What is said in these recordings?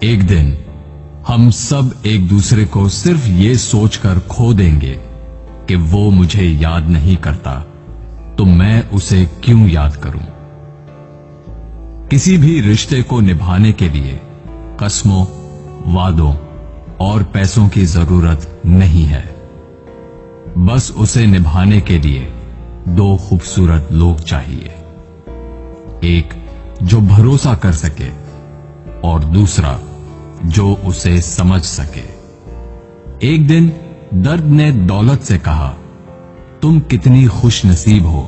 एक दिन हम सब एक दूसरे को सिर्फ ये सोचकर खो देंगे कि वो मुझे याद नहीं करता, तो मैं उसे क्यों याद करूं। किसी भी रिश्ते को निभाने के लिए कस्मों, वादों और पैसों की जरूरत नहीं है। बस उसे निभाने के लिए दो खूबसूरत लोग चाहिए, एक जो भरोसा कर सके और दूसरा जो उसे समझ सके। एक दिन दर्द ने दौलत से कहा, तुम कितनी खुश नसीब हो,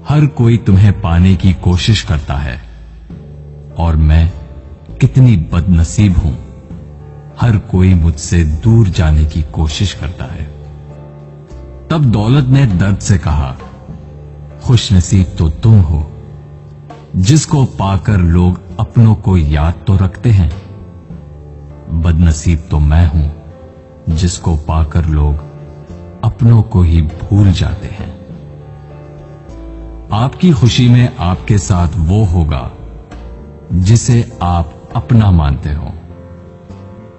हर कोई तुम्हें पाने की कोशिश करता है, और मैं कितनी बदनसीब हूं, हर कोई मुझसे दूर जाने की कोशिश करता है। तब दौलत ने दर्द से कहा, खुश नसीब तो तुम हो जिसको पाकर लोग अपनों को याद तो रखते हैं, बदनसीब तो मैं हूं जिसको पाकर लोग अपनों को ही भूल जाते हैं। आपकी खुशी में आपके साथ वो होगा जिसे आप अपना मानते हो,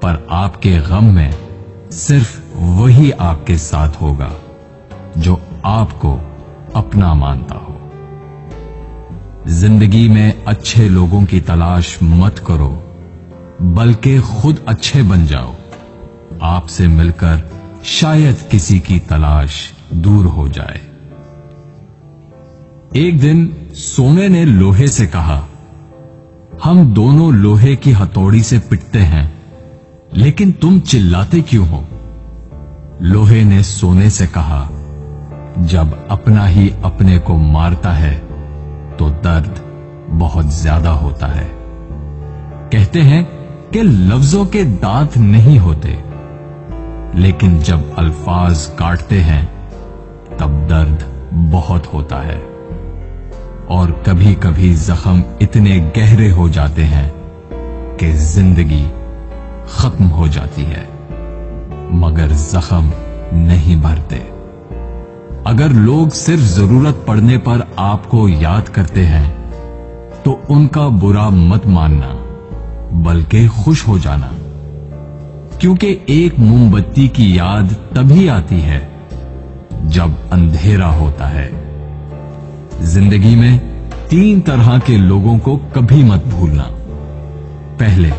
पर आपके गम में सिर्फ वही आपके साथ होगा जो आपको अपना मानता हो। जिंदगी में अच्छे लोगों की तलाश मत करो, बल्कि खुद अच्छे बन जाओ। आपसे मिलकर शायद किसी की तलाश दूर हो जाए। एक दिन सोने ने लोहे से कहा, हम दोनों लोहे की हथौड़ी से पिटते हैं, लेकिन तुम चिल्लाते क्यों हो। लोहे ने सोने से कहा, जब अपना ही अपने को मारता है तो दर्द बहुत ज्यादा होता है। कहते हैं कि लफ्जों के दांत नहीं होते, लेकिन जब अल्फाज काटते हैं तब दर्द बहुत होता है, और कभी कभी जख्म इतने गहरे हो जाते हैं कि जिंदगी खत्म हो जाती है, मगर जख्म नहीं भरते। अगर लोग सिर्फ जरूरत पड़ने पर आपको याद करते हैं तो उनका बुरा मत मानना, बल्कि खुश हो जाना, क्योंकि एक मोमबत्ती की याद तभी आती है जब अंधेरा होता है। जिंदगी में 3 तरह के लोगों को कभी मत भूलना। पहले,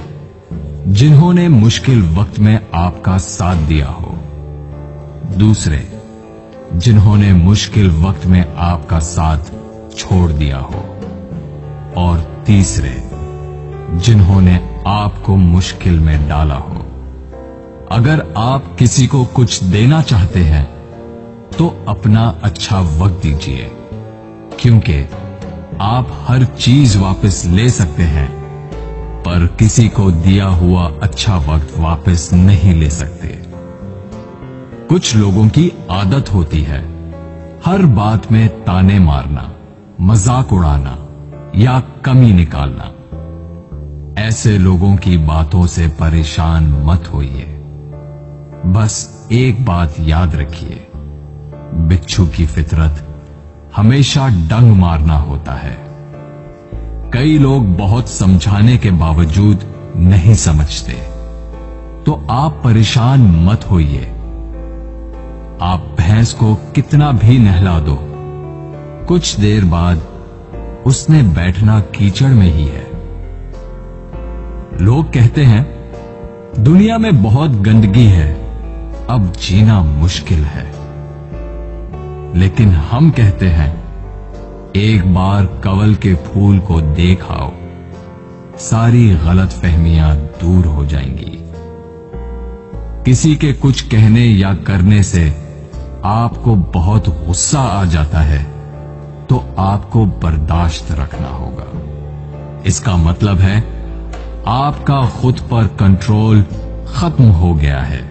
जिन्होंने मुश्किल वक्त में आपका साथ दिया हो। दूसरे, जिन्होंने मुश्किल वक्त में आपका साथ छोड़ दिया हो। और तीसरे, जिन्होंने आपको मुश्किल में डाला हो। अगर आप किसी को कुछ देना चाहते हैं तो अपना अच्छा वक्त दीजिए, क्योंकि आप हर चीज वापस ले सकते हैं, पर किसी को दिया हुआ अच्छा वक्त वापस नहीं ले सकते। कुछ लोगों की आदत होती है हर बात में ताने मारना, मजाक उड़ाना या कमी निकालना। ऐसे लोगों की बातों से परेशान मत होइए। बस एक बात याद रखिए, बिच्छू की फितरत हमेशा डंग मारना होता है। कई लोग बहुत समझाने के बावजूद नहीं समझते, तो आप परेशान मत होइए। आप भैंस को कितना भी नहला दो, कुछ देर बाद उसने बैठना कीचड़ में ही है। लोग कहते हैं दुनिया में बहुत गंदगी है, अब जीना मुश्किल है। लेकिन हम कहते हैं एक बार कंवल के फूल को देख आओ, सारी गलतफहमियां दूर हो जाएंगी। किसी के कुछ कहने या करने से आपको बहुत गुस्सा आ जाता है, तो आपको बर्दाश्त रखना होगा। इसका मतलब है आपका खुद पर कंट्रोल खत्म हो गया है।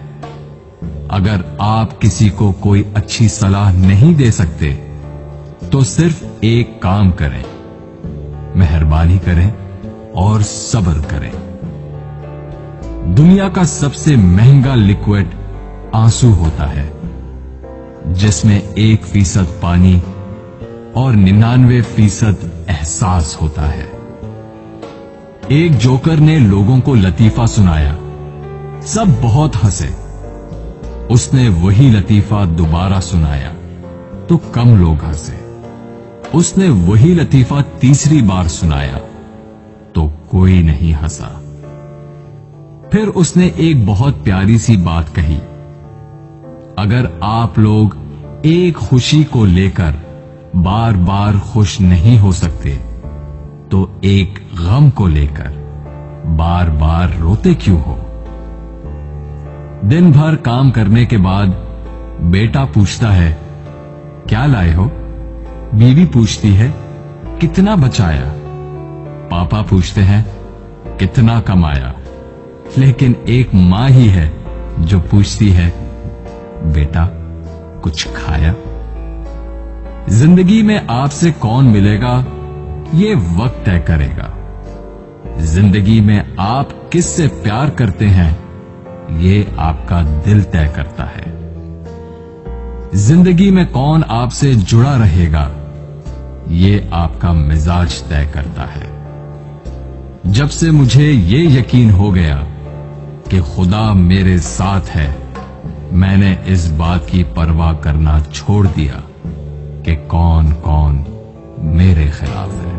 अगर आप किसी को कोई अच्छी सलाह नहीं दे सकते तो सिर्फ एक काम करें, मेहरबानी करें और सब्र करें। दुनिया का सबसे महंगा लिक्विड आंसू होता है, जिसमें 1% पानी और 99% एहसास होता है। एक जोकर ने लोगों को लतीफा सुनाया। सब बहुत हंसे। उसने वही लतीफा दोबारा सुनाया तो कम लोग हंसे। उसने वही लतीफा तीसरी बार सुनाया तो कोई नहीं हंसा। फिर उसने एक बहुत प्यारी सी बात कही, अगर आप लोग एक खुशी को लेकर बार बार खुश नहीं हो सकते तो एक गम को लेकर बार बार रोते क्यों हो? दिन भर काम करने के बाद बेटा पूछता है, क्या लाए हो? बीवी पूछती है, कितना बचाया? पापा पूछते हैं, कितना कमाया? लेकिन एक मां ही है जो पूछती है, बेटा कुछ खाया? जिंदगी में आपसे कौन मिलेगा ये वक्त तय करेगा। जिंदगी में आप किससे प्यार करते हैं ये आपका दिल तय करता है। जिंदगी में कौन आपसे जुड़ा रहेगा ये आपका मिजाज तय करता है। जब से मुझे ये यकीन हो गया कि खुदा मेरे साथ है, मैंने इस बात की परवाह करना छोड़ दिया कि कौन कौन मेरे खिलाफ है।